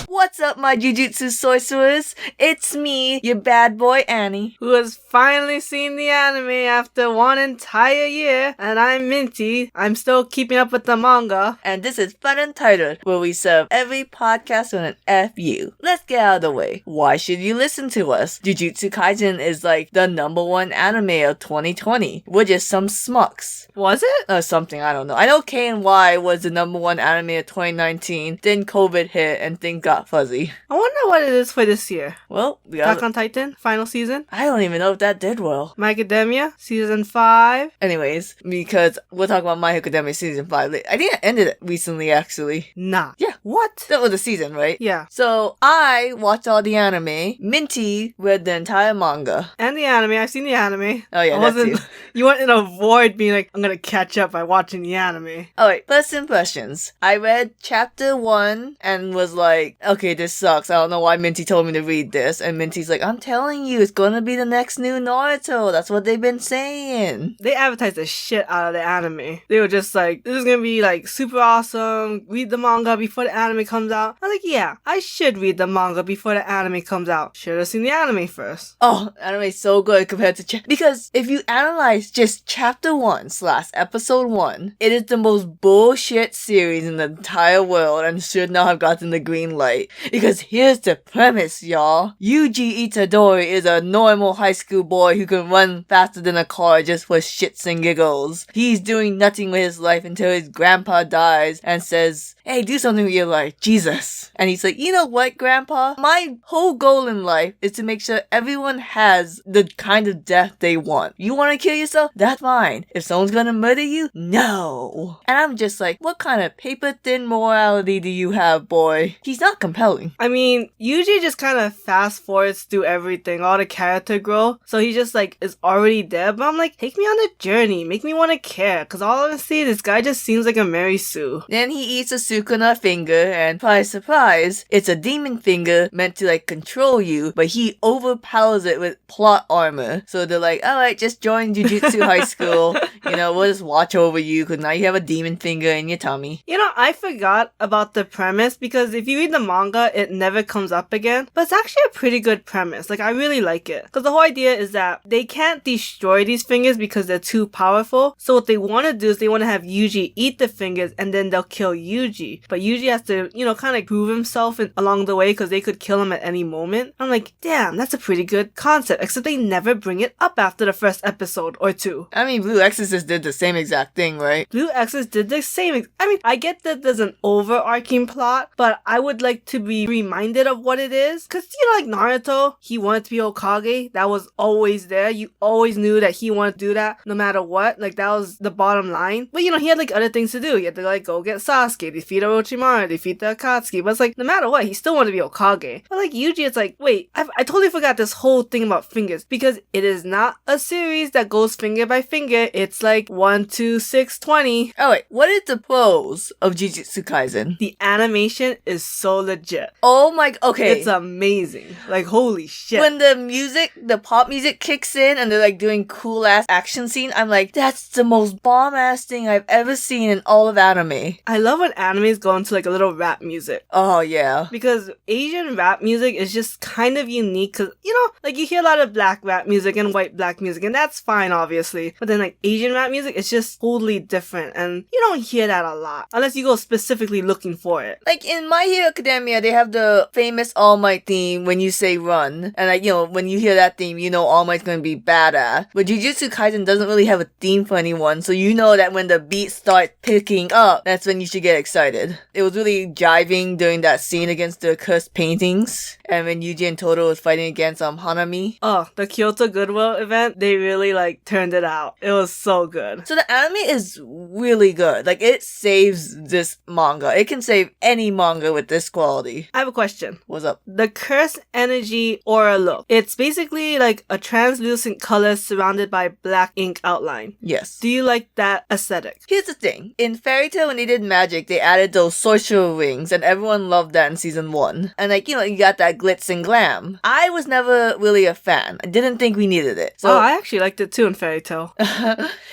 What's up, my Jujutsu Sorcerers? It's me, your bad boy Annie, who has finally seen the anime after one entire year, and I'm Minty. I'm still keeping up with the manga. And this is FunUntitled, where we serve every podcast with an FU. Let's get out of the way. Why should you listen to us? Jujutsu Kaisen is like the #1 anime of 2020. We're just some smucks. Was it? Or something, I don't know. I know K&Y was the #1 anime of 2019, then COVID hit and things got fuzzy. I wonder what it is for this year. Well, we got Attack on Titan, final season. I don't even know if that did well. My Academia, season 5. Anyways, because we'll talk about My Academia season 5 later. I think it ended recently, actually. Nah. Yeah. What? That was the season, right? Yeah. So, I watched all the anime. Minty read the entire manga. And the anime. I've seen the anime. Oh yeah, that's you. You went in a void being like, I'm gonna catch up by watching the anime. Alright, first impressions. I read chapter 1 and was like, okay, this sucks. I don't know why Minty told me to read this. And Minty's like, I'm telling you, it's gonna be the next new Naruto. That's what they've been saying. They advertised the shit out of the anime. They were just like, this is gonna be like super awesome. Read the manga before the anime comes out. I'm like, yeah, I should read the manga before the anime comes out. Should have seen the anime first. Oh, anime's so good compared to because if you analyze just chapter 1/episode 1, it is the most bullshit series in the entire world and should not have gotten the green light. Because here's the premise, y'all. Yuji Itadori is a normal high school boy who can run faster than a car just for shits and giggles. He's doing nothing with his life until his grandpa dies and says, hey, do something with your life, Jesus. And he's like, you know what, Grandpa? My whole goal in life is to make sure everyone has the kind of death they want. You want to kill yourself? That's fine. If someone's gonna murder you? No. And I'm just like, what kind of paper-thin morality do you have, boy? He's not compelling. I mean, Yuji just kind of fast forwards through everything, all the character growth. So he just like is already dead. But I'm like, take me on a journey. Make me want to care. Because all honestly, this guy just seems like a Mary Sue. Then he eats a Sukuna finger and surprise, it's a demon finger meant to like control you, but he overpowers it with plot armor. So they're like, alright, just join Jujutsu High School. You know, we'll just watch over you because now you have a demon finger in your tummy. You know, I forgot about the premise because if you read the manga, it never comes up again. But it's actually a pretty good premise. Like, I really like it. Because the whole idea is that they can't destroy these fingers because they're too powerful. So what they want to do is they want to have Yuji eat the fingers and then they'll kill Yuji. But Yuji has to, you know, kind of prove himself along the way because they could kill him at any moment. I'm like, damn, that's a pretty good concept. Except they never bring it up after the first episode or two. I mean, Blue Exorcist did the same exact thing, right? Blue Exorcist did the same. I mean, I get that there's an overarching plot, but I would like to be reminded of what it is. Because, you know, like Naruto, he wanted to be Hokage. That was always there. You always knew that he wanted to do that no matter what. Like, that was the bottom line. But, you know, he had, like, other things to do. He had to, like, go get Sasuke, defeat Orochimaru, defeat the Akatsuki. But it's like, no matter what, he still wanted to be Hokage. But, like, Yuji, it's like, wait, I totally forgot this whole thing about fingers. Because it is not a series that goes finger by finger. It's like 1, 2, 6, 20. Oh wait, what is the pros of Jujutsu Kaisen? The animation is so legit. Oh my, okay. It's amazing. Like, holy shit. When the pop music kicks in and they're like doing cool ass action scene, I'm like, that's the most bomb ass thing I've ever seen in all of anime. I love when animes go into like a little rap music. Oh yeah. Because Asian rap music is just kind of unique because, you know, like you hear a lot of black rap music and white black music and that's fine obviously. But then like Asian rap music is just totally different and you don't hear that a lot unless you go specifically looking for it. Like in My Hero Academia, they have the famous All Might theme when you say run. And like, you know, when you hear that theme, you know All Might's gonna be badass. But Jujutsu Kaisen doesn't really have a theme for anyone, so you know that when the beats start picking up, that's when you should get excited. It was really jiving during that scene against the cursed paintings. And when Yuji and Todo was fighting against Hanami. Oh, the Kyoto Goodwill event, they really like turned it out. It was so good. So the anime is really good. Like, it saves this manga. It can save any manga with this quality. I have a question. What's up? The Curse Energy Aura look. It's basically like a translucent color surrounded by black ink outline. Yes. Do you like that aesthetic? Here's the thing. In Fairy Tail, when they did magic, they added those sorcerer rings, and everyone loved that in season 1. And like, you know, you got that glitz and glam. I was never really a fan. I didn't think we needed it. So, I actually liked it too in Fairy Tail.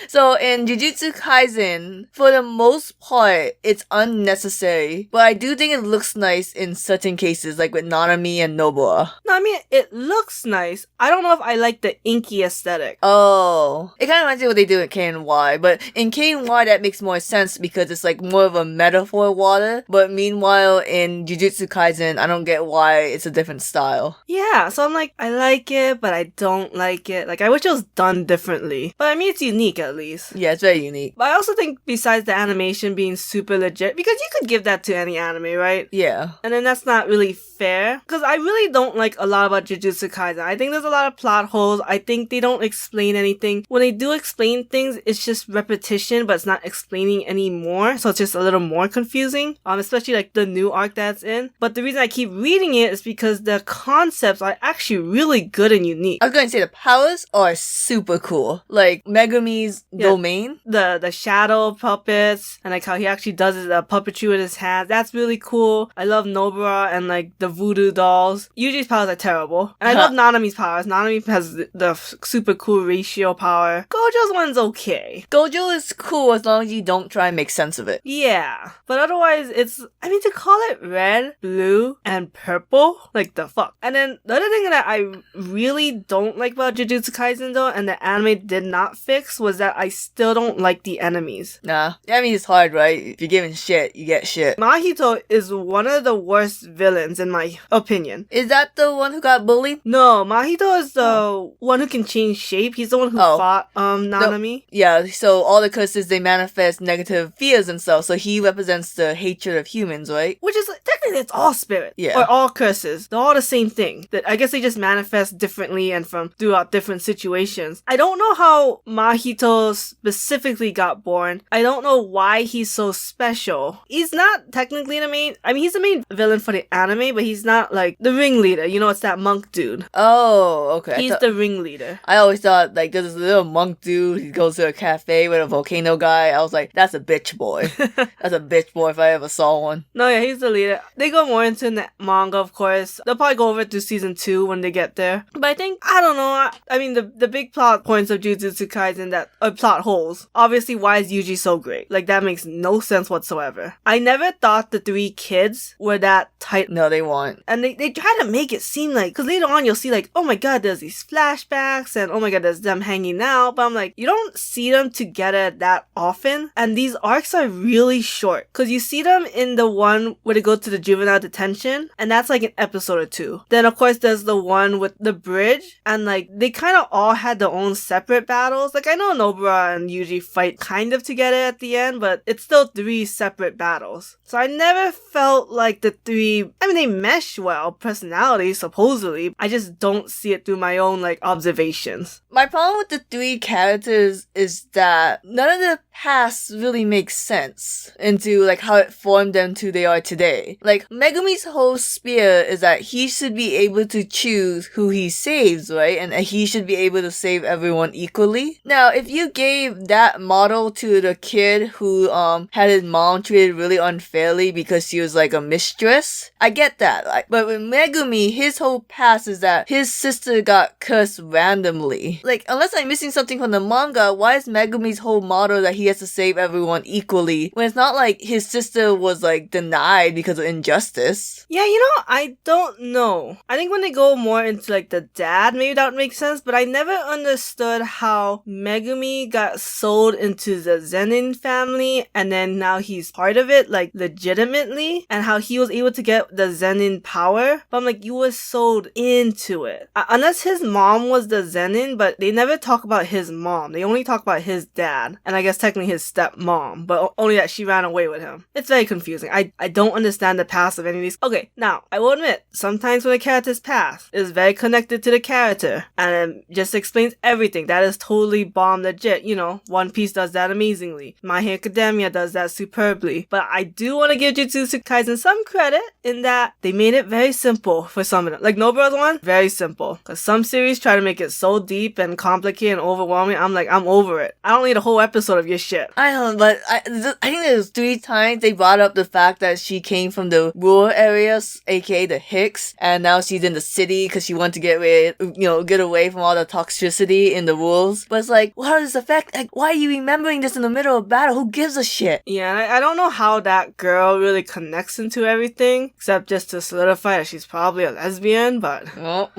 so in Jujutsu Kaisen, for the most part, it's unnecessary. But I do think it looks nice in certain cases, like with Nanami and Nobara. No, I mean, it looks nice. I don't know if I like the inky aesthetic. Oh. It kind of reminds me of what they do in KNY, but in KNY that makes more sense because it's like more of a metaphor water, but meanwhile in Jujutsu Kaisen, I don't get why it's a different style. Yeah, so I'm like, I like it, but I don't like it. Like, I wish it was done differently. But I mean, it's unique at least. Yeah, it's very unique. But I also think besides the animation being super legit, because you could give that to any anime, right? Yeah. And then that's not really fair. Because I really don't like a lot about Jujutsu Kaisen. I think there's a lot of plot holes. I think they don't explain anything. When they do explain things, it's just repetition, but it's not explaining any more. So it's just a little more confusing. Especially like the new arc that's in. But the reason I keep reading it is because the concepts are actually really good and unique. I was going to say the powers are super cool. Like Megumi's domain. The shadow puppets and like how he actually does his puppetry with his hands. That's really cool. I love Nobara and like the voodoo dolls. Yuji's powers are terrible. And I love Nanami's powers. Nanami has the super cool ratio power. Gojo's one's okay. Gojo is cool as long as you don't try and make sense of it. Yeah. But otherwise it's, I mean, to call it red, blue, and purple, like the fuck. And then the other thing that I really don't like about Jujutsu Kaisen though, and the anime did not fix, was that I still don't like the enemies. Nah. I mean, it's hard, right? If you're giving shit, you get shit. Mahito is one of the worst villains in my opinion. Is that the one who got bullied? No, Mahito is the one who can change shape. He's the one who fought Nanami. Yeah, so all the curses, they manifest negative fears and stuff, so he represents the hatred of humans, right? Which is, technically, it's all spirit. Yeah. Or all curses. They're all the same thing. That I guess they just manifest differently and from throughout different situations. I don't know how Mahito specifically got born. I don't know why he's so special. He's not technically the main, I mean, he's the main villain for the anime, but he's not like the ringleader. You know, it's that monk dude. Oh, okay. He's the ringleader. I always thought, like, there's this little monk dude, he goes to a cafe with a volcano guy. I was like, that's a bitch boy. That's a bitch boy if I ever saw one. No, yeah, he's the leader. They go more into the manga, of course. They'll probably go over it through season 2 when they get there. But I think, I don't know, I mean, the big plot points of Jujutsu Kaisen that are plot holes. Obviously, why is Yuji so great? Like, that makes no sense whatsoever. I never thought the 3 kids were that tight. No, they weren't. And they try to make it seem like, because later on you'll see like, oh my god, there's these flashbacks, and oh my god, there's them hanging out. But I'm like, you don't see them together that often. And these arcs are really short. Because you see them in the one where they go to the juvenile detention, and that's like an episode or 2. Then of course there's the one with the bridge, and like they kind of all had their own separate battles. Like I know Nobara and Yuji fight kind of together at the end, but it's still 3 separate battles. So I never felt like the 3, I mean, they mesh well, personality, supposedly. I just don't see it through my own, like, observations. My problem with the 3 characters is that none of the past really makes sense into, like, how it formed them to they are today. Like, Megumi's whole spear is that he should be able to choose who he saves, right? And he should be able to save everyone equally. Now, if you gave that model to the kid who, had his mom treated really unfairly because she was, like, a mistress, I get that. Like, but with Megumi, his whole past is that his sister got cursed randomly. Like, unless I'm missing something from the manga, why is Megumi's whole motto that he has to save everyone equally when it's not like his sister was like denied because of injustice? Yeah, you know, I don't know. I think when they go more into like the dad, maybe that would make sense, but I never understood how Megumi got sold into the Zenin family and then now he's part of it, like legitimately, and how he was able to get the Zenin power. But I'm like, you were sold into it. Unless his mom was the Zenin, but they never talk about his mom. They only talk about his dad, and I guess technically his stepmom, but only that she ran away with him. It's very confusing. I don't understand the past of any of these. Okay, now, I will admit, sometimes when a character's past is very connected to the character, and it just explains everything, that is totally bomb legit. You know, One Piece does that amazingly. My Hero Academia does that superbly. But I do want to give Jujutsu Kaisen some credit in that they made it very simple for some of them. Like Nobara's one, very simple. Because some series try to make it so deep and complicated and overwhelming. I'm like, I'm over it. I don't need a whole episode of your shit. I don't know, but I think there's 3 times they brought up the fact that she came from the the rural areas, aka the Hicks, and now she's in the city because she wants to get away from all the toxicity in the rules. But it's like, how does this affect? Like, why are you remembering this in the middle of battle? Who gives a shit? Yeah, I don't know how that girl really connects into everything, except just to solidify that she's probably a lesbian, but... Oh.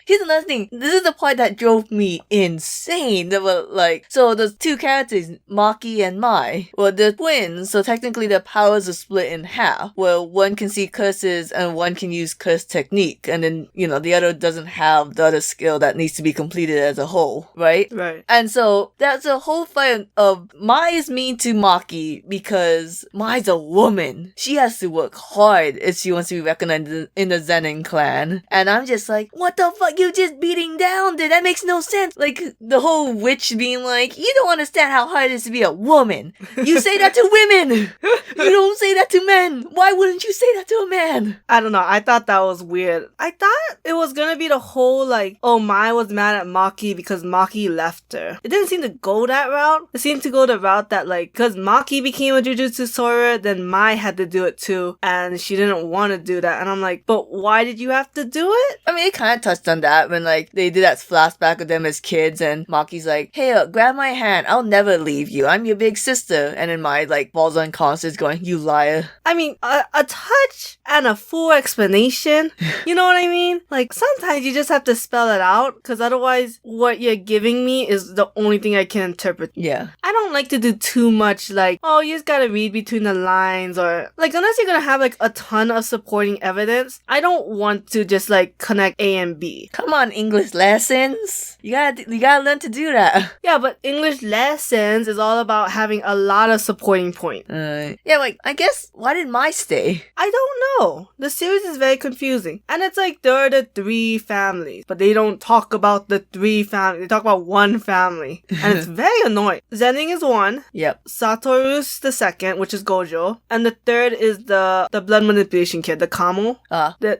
Here's another thing. This is the part that drove me insane. They were like, so the two characters, Maki and Mai, well, they're twins, so technically their powers are split in half, where one can see curses and one can use curse technique, and then, the other doesn't have the other skill that needs to be completed as a whole, right? Right. And so that's a whole fight of Mai is mean to Maki because Mai's a woman. She has to work hard if she wants to be recognized in the Zenin clan. And I'm just like, what the fuck? You just beating down there? That makes no sense. Like, the whole witch being like, you don't understand how hard it is to be a woman. You say that to women. You don't say that to men. Why wouldn't you say that to a man? I don't know. I thought that was weird. I thought it was gonna be the whole, like, oh, Mai was mad at Maki because Maki left her. It didn't seem to go that route. It seemed to go the route that, like, because Maki became a Jujutsu Sorcerer, then Mai had to do it too, and she didn't want to do that. And I'm like, but why did you have to do it? I mean, it kind of touched on that when, like, they did that flashback of them as kids, and Maki's like, hey, grab my hand. I'll never leave you. I'm your big sister. And then Mai, like, falls unconscious going, you liar. I mean, a touch and a full explanation. You know what I mean? Like, sometimes you just have to spell it out, because otherwise what you're giving me is the only thing I can interpret. Yeah. I don't like to do too much, like, oh, you just gotta read between the lines, or, like, unless you're gonna have, like, a ton of supporting evidence, I don't want to just, like, connect A and B. Come on, English lessons. You gotta learn to do that. Yeah, but English lessons is all about having a lot of supporting points. Yeah, like, I guess, why did Mai stay? I don't know. The series is very confusing. And it's like, there are the 3 families, but they don't talk about the 3 families. They talk about one family. And it's very annoying. Zenin is 1. Yep. Satoru's the 2nd, which is Gojo. And the 3rd is the blood manipulation kid, the Kamo.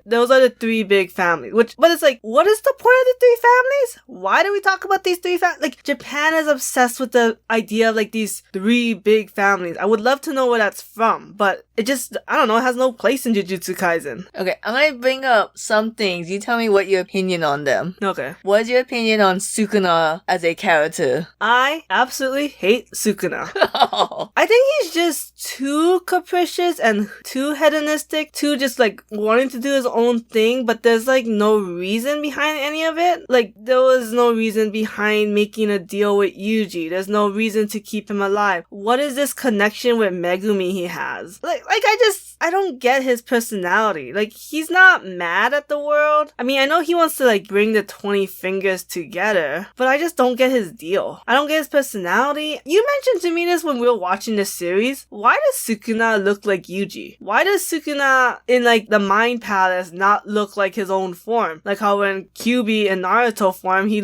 Those are the 3 big families. But it's like, what is the point of the 3 families? Why do we talk about these 3 families? Like, Japan is obsessed with the idea of, like, these 3 big families. I would love to know where that's from, but it just, I don't know, it has no place in Jujutsu Kaisen. Okay, I'm gonna bring up some things. You tell me what your opinion on them. Okay. What is your opinion on Sukuna as a character? I absolutely hate Sukuna. I think he's just too capricious and too hedonistic, too just, like, wanting to do his own thing, but there's, like, no reason behind any of it. Like, there was no reason behind making a deal with Yuji. There's no reason to keep him alive. What is this connection with Megumi he has? I don't get his personality. Like, he's not mad at the world. I mean, I know he wants to, like, bring the 20 fingers together, but I just don't get his deal. I don't get his personality. You mentioned to me this when we were watching this series. Why does Sukuna look like Yuji? Why does Sukuna in, like, the Mind Palace not look like his own form? Like how when Kyuubi in Naruto form, he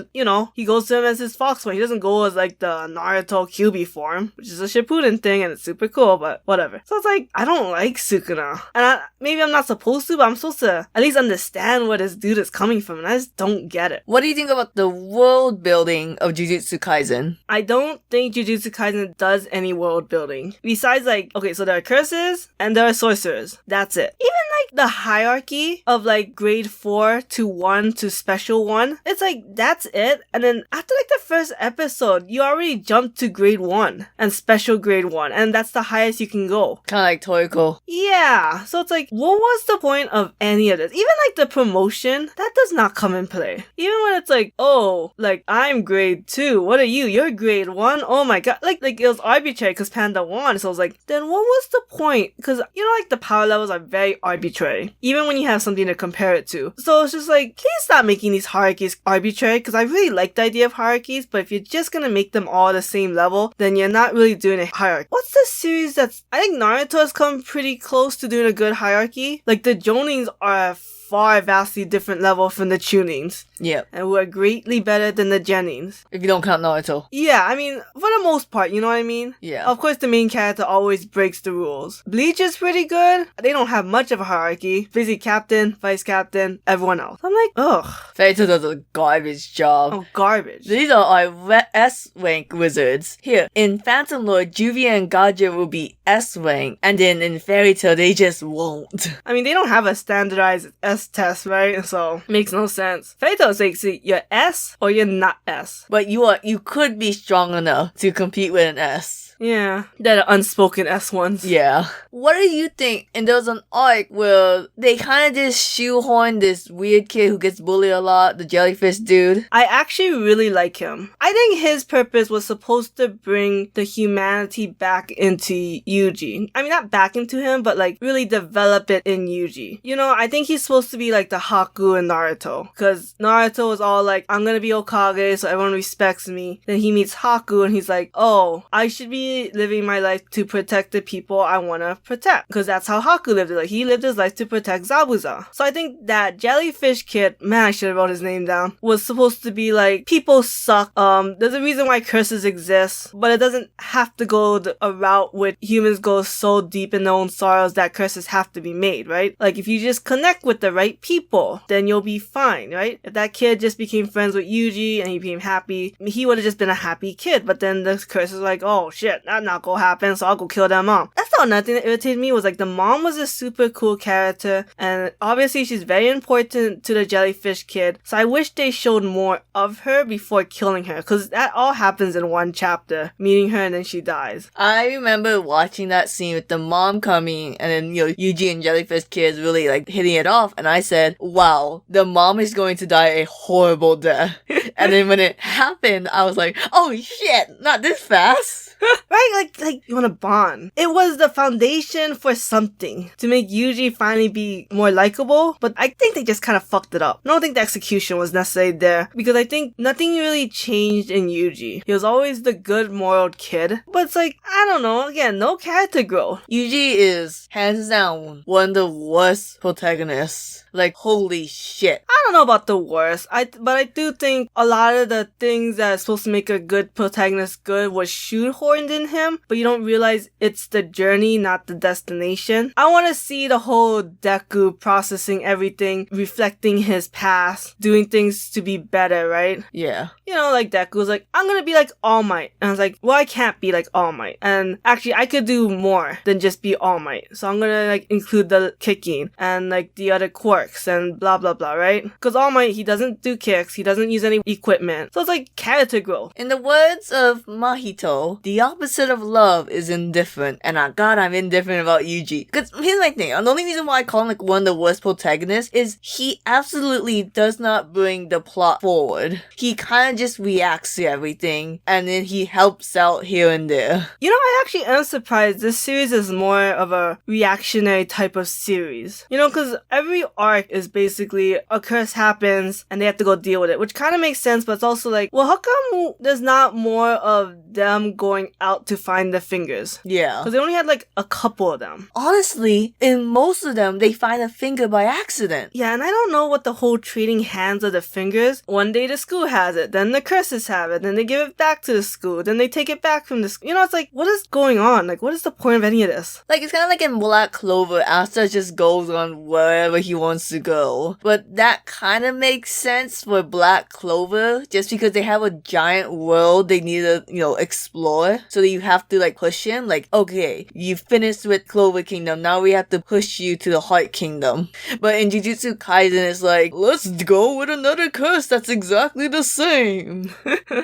goes to him as his fox form. He doesn't go as, like, the Naruto Kyuubi form, which is a Shippuden thing, and it's super cool, but whatever. So it's like, I don't like Sukuna. And maybe I'm not supposed to, but I'm supposed to at least understand where this dude is coming from, and I just don't get it. What do you think about the world building of Jujutsu Kaisen? I don't think Jujutsu Kaisen does any world building. Besides, like, okay, so there are curses, and there are sorcerers. That's it. Even, like, the hierarchy of, like, grade 4 to 1 to special 1, it's like, that's it. And then after, like, the first episode, you already jumped to grade 1 and special grade 1, and that's the highest you can go. Kind of like Toriko. Yeah, so it's like, what was the point of any of this? Even, like, the promotion, that does not come in play. Even when it's like, oh, like, I'm grade 2, what are you? You're grade 1? Oh my god. Like it was arbitrary because Panda won, so I was like, then what was the point? Because, like, the power levels are very arbitrary, even when you have something to compare it to. So it's just like, please stop making these hierarchies arbitrary, because I really like the idea of hierarchies, but if you're just gonna make them all the same level, then you're not really doing a hierarchy. What's the series I think Naruto has come pretty close to doing a good hierarchy? Like, the Jonins are far vastly different level from the Chunins. Yep. And who are greatly better than the Genins. If you don't count Naruto. Yeah, I mean, for the most part, you know what I mean? Yeah. Of course, the main character always breaks the rules. Bleach is pretty good. They don't have much of a hierarchy. Basically, captain, vice captain, everyone else. I'm like, ugh. Fairytale does a garbage job. Oh, garbage. These are our S-rank wizards. Here, in Phantom Lord, Juvia and Gaja will be S-rank, and then in Fairy Tail, they just won't. I mean, they don't have a standardized S test, right? So, makes no sense. Fairy Tail is like, see, you're S or you're not S. But you could be strong enough to compete with an S. Yeah, they're the unspoken S ones. Yeah. What do you think? And there was an arc where they kind of just shoehorn this weird kid who gets bullied a lot, the jellyfish dude. I actually really like him. I think his purpose was supposed to bring the humanity back into Yuji. I mean, not back into him, but like really develop it in Yuji. You know, I think he's supposed to be like the Haku in Naruto. Because Naruto was all like, I'm gonna be Hokage so everyone respects me. Then he meets Haku and he's like, oh, I should be living my life to protect the people I want to protect. Because that's how Haku lived it. Like, he lived his life to protect Zabuza. So I think that jellyfish kid, man, I should have wrote his name down, was supposed to be like, people suck. There's a reason why curses exist, but it doesn't have to go a route where humans go so deep in their own sorrows that curses have to be made, right? Like, if you just connect with the right people, then you'll be fine, right? If that kid just became friends with Yuji and he became happy, he would have just been a happy kid. But then the curse is like, oh shit, that not gonna happen, so I'll go kill their mom. That's not nothing that irritated me. Was like, the mom was a super cool character, and obviously she's very important to the jellyfish kid, so I wish they showed more of her before killing her, because that all happens in one chapter, meeting her and then she dies. I remember watching that scene with the mom coming, and then, Yuji and jellyfish kids really like hitting it off, and I said, wow, the mom is going to die a horrible death. And then when it happened, I was like, oh shit, not this fast. Right? Like you want to bond. It was the foundation for something to make Yuji finally be more likable, but I think they just kind of fucked it up. I don't think the execution was necessarily there, because I think nothing really changed in Yuji. He was always the good moral kid, but it's like, I don't know, again, no character growth. Yuji is hands down one of the worst protagonists. Like, holy shit. I don't know about the worst, but I do think a lot of the things that are supposed to make a good protagonist good was shoehorned in him, but you don't realize it's the journey, not the destination. I want to see the whole Deku processing everything, reflecting his past, doing things to be better, right? Yeah. You know, like Deku's like, I'm gonna be like All Might. And I was like, well, I can't be like All Might. And actually, I could do more than just be All Might. So I'm gonna like include the kicking and like the other quirks and blah blah blah, right? Because All Might, he doesn't do kicks, he doesn't use any equipment. So it's like character growth. In the words of Mahito, the opposite of love is indifferent. And I'm indifferent about Yuji. Because here's my thing, the only reason why I call him like one of the worst protagonists is he absolutely does not bring the plot forward. He kind of just reacts to everything, and then he helps out here and there. You know, I actually am surprised this series is more of a reactionary type of series. You know, because every arc is basically a curse happens and they have to go deal with it, which kind of makes sense, but it's also like, well, how come there's not more of them going out to find the fingers? Yeah. Because they only had like a couple of them. Honestly, in most of them, they find a finger by accident. Yeah, and I don't know what the whole trading hands of the fingers. One day the school has it, then the curses have it, then they give it back to the school, then they take it back from the school. You know, it's like, what is going on? Like, what is the point of any of this? Like, it's kind of like in Black Clover, Asta just goes on wherever he wants to go. But that kind of makes sense for Black Clover, just because they have a giant world they need to, explore. So that you have to, like, push him. Like, okay, you finished with Clover Kingdom, now we have to push you to the Heart Kingdom. But in Jujutsu Kaisen, it's like, let's go with another curse that's exactly the same.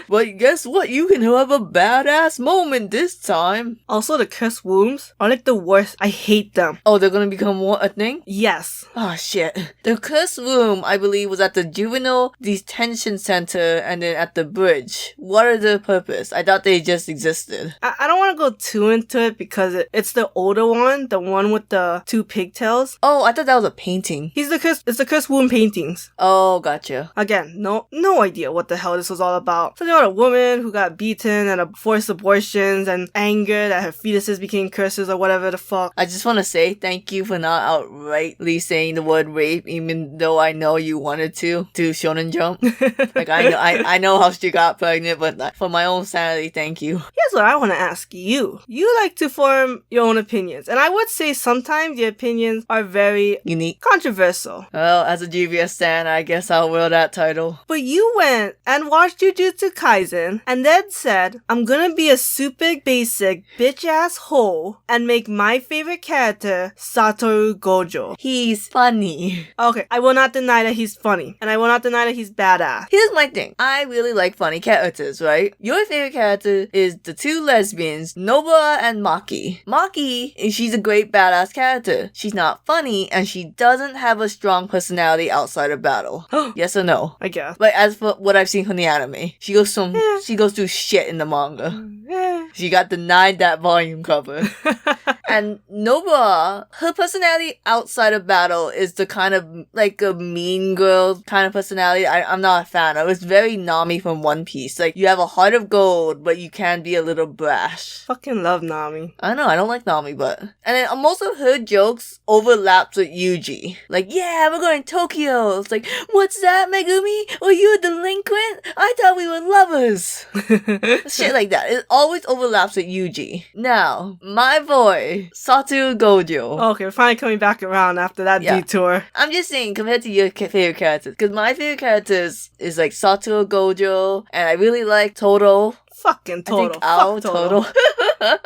But guess what? You can have a badass moment this time. Also, the curse wombs are like the worst. I hate them. Oh, they're gonna become a thing? Yes. Oh shit. The curse room, I believe, was at the juvenile detention center and then at the bridge. What are the purpose? I thought they just existed. I don't want to go too into it because it's the older one, the one with the 2 pigtails. Oh, I thought that was a painting. It's the Chris Woon paintings. Oh, gotcha. Again, no idea what the hell this was all about. Something about a woman who got beaten and forced abortions and anger that her fetuses became curses or whatever the fuck. I just want to say thank you for not outrightly saying the word rape, even though I know you wanted to Shonen Jump. Like, I know how she got pregnant, but for my own sanity, thank you. Here's what I want to ask you. You like to form your own opinions, and I would say sometimes your opinions are very Unique. controversial. Well, as a GBS stan, I guess I'll wear that title. But you went and watched Jujutsu Kaisen and then said, I'm gonna be a super basic bitch-ass hoe and make my favorite character Satoru Gojo. He's funny. Okay, I will not deny that he's funny, and I will not deny that he's badass. Here's my thing. I really like funny characters, right? Your favorite character is the 2 lesbians, Nobara and Maki. Maki, she's a great badass character. She's not funny, and she doesn't have a strong personality outside of battle. Yes or no? I guess. But as for what I've seen from the anime, she goes through shit in the manga. She got denied that volume cover. And Nobara, her personality outside of battle is the kind of like a mean girl kind of personality I'm not a fan of. It's very Nami from One Piece. Like, you have a heart of gold, but you can be a little brash. Fucking love Nami. I know, I don't like Nami, but... And then most of her jokes overlaps with Yuji. Like, yeah, we're going to Tokyo. It's like, what's that, Megumi? Were you a delinquent? I thought we were lovers. Shit like that. It always overlaps with Yuji. Now, my boy, Satoru Gojo. Okay, we're finally coming back around after that detour. I'm just saying, compared to your favorite characters, because my favorite characters is like Satoru Gojo, and I really like Toto. Fucking Toto. Fuck Toto.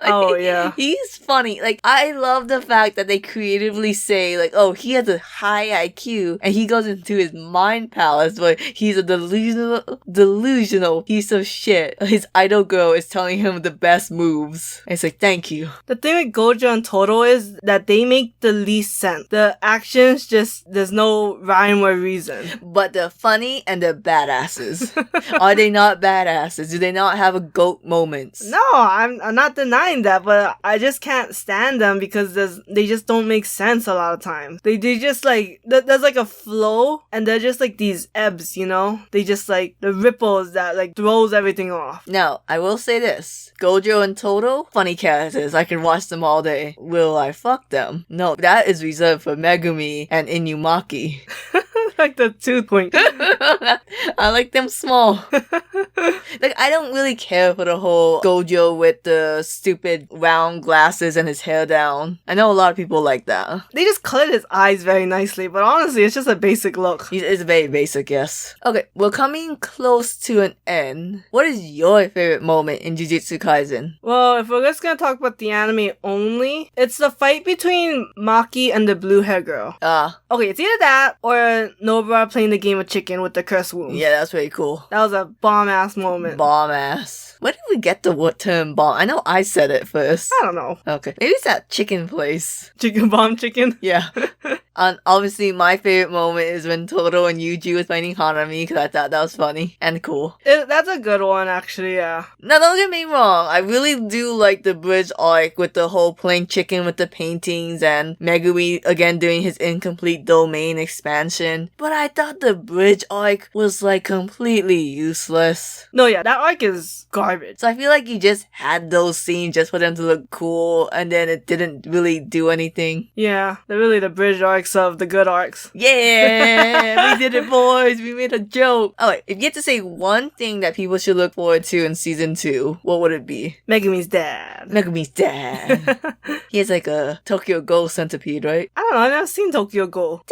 Oh, yeah. He's funny. Like, I love the fact that they creatively say, like, oh, he has a high IQ, and he goes into his mind palace where he's a delusional piece of shit. His idol girl is telling him the best moves. And it's like, thank you. The thing with Gojo and Toto is that they make the least sense. The actions just, there's no rhyme or reason. But they're funny and they're badasses. Are they not badasses? Do they not have a goat moments? No, I'm not denying that, but I just can't stand them because they just don't make sense a lot of times. They just like, there's like a flow and they're just like these ebbs, you know? They just like the ripples that like throws everything off. Now, I will say this. Gojo and Toto, funny characters. I can watch them all day. Will I fuck them? No, that is reserved for Megumi and Inumaki. Like the tooth point. I like them small. Like, I don't really care for the whole Gojo with the stupid round glasses and his hair down. I know a lot of people like that. They just colored his eyes very nicely, but honestly, it's just a basic look. It's very basic, yes. Okay, we're coming close to an end. What is your favorite moment in Jujutsu Kaisen? Well, if we're just gonna talk about the anime only, it's the fight between Maki and the blue hair girl. Okay, it's either that or Nobara playing the game of chicken with the curse wound. Yeah, that's pretty cool. That was a bomb-ass moment. Bomb-ass. Where did we get the term bomb? I know I said it first. I don't know. Okay. Maybe it's that chicken place. Chicken bomb chicken? Yeah. And obviously, my favorite moment is when Toto and Yuji was fighting Hanami, because I thought that was funny and cool. That's a good one, actually, yeah. Now, don't get me wrong. I really do like the bridge arc with the whole playing chicken with the paintings and Megumi again doing his incomplete domain expansion. But I thought the bridge arc was like completely useless. No, yeah, that arc is garbage. So I feel like you just had those scenes just for them to look cool, and then it didn't really do anything. Yeah, they're really the bridge arcs of the good arcs. Yeah, we did it, boys. We made a joke. Oh, wait, if you had to say one thing that people should look forward to in season 2, what would it be? Megumi's dad. Megumi's dad. He has like a Tokyo Ghoul centipede, right? I don't know. I've never seen Tokyo Ghoul.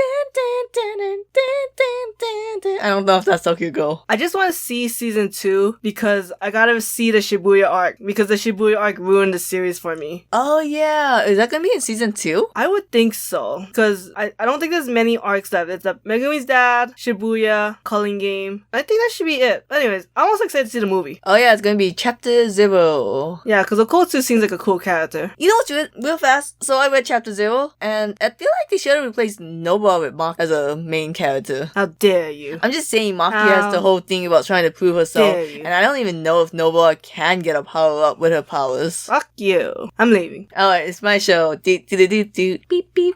I don't know if that's Tokyo Ghoul. I just want to see season 2 because I gotta see the Shibuya arc because the Shibuya arc ruined the series for me. Oh yeah, is that gonna be in season 2? I would think so because I don't think there's many arcs left. It's the Megumi's dad, Shibuya, Culling Game. I think that should be it. Anyways, I'm also excited to see the movie. Oh yeah, it's gonna be Chapter 0. Yeah, because Okotsu seems like a cool character. You know what's real fast? So I read Chapter 0, and I feel like they should have replaced Nobara with Maki as a main character. How dare you? I'm just saying Maki has the whole thing about trying to prove herself, Dare you. and I don't even know if Nobara can get a power up with her powers. Fuck you. I'm leaving. Alright, it's my show. Beep beep.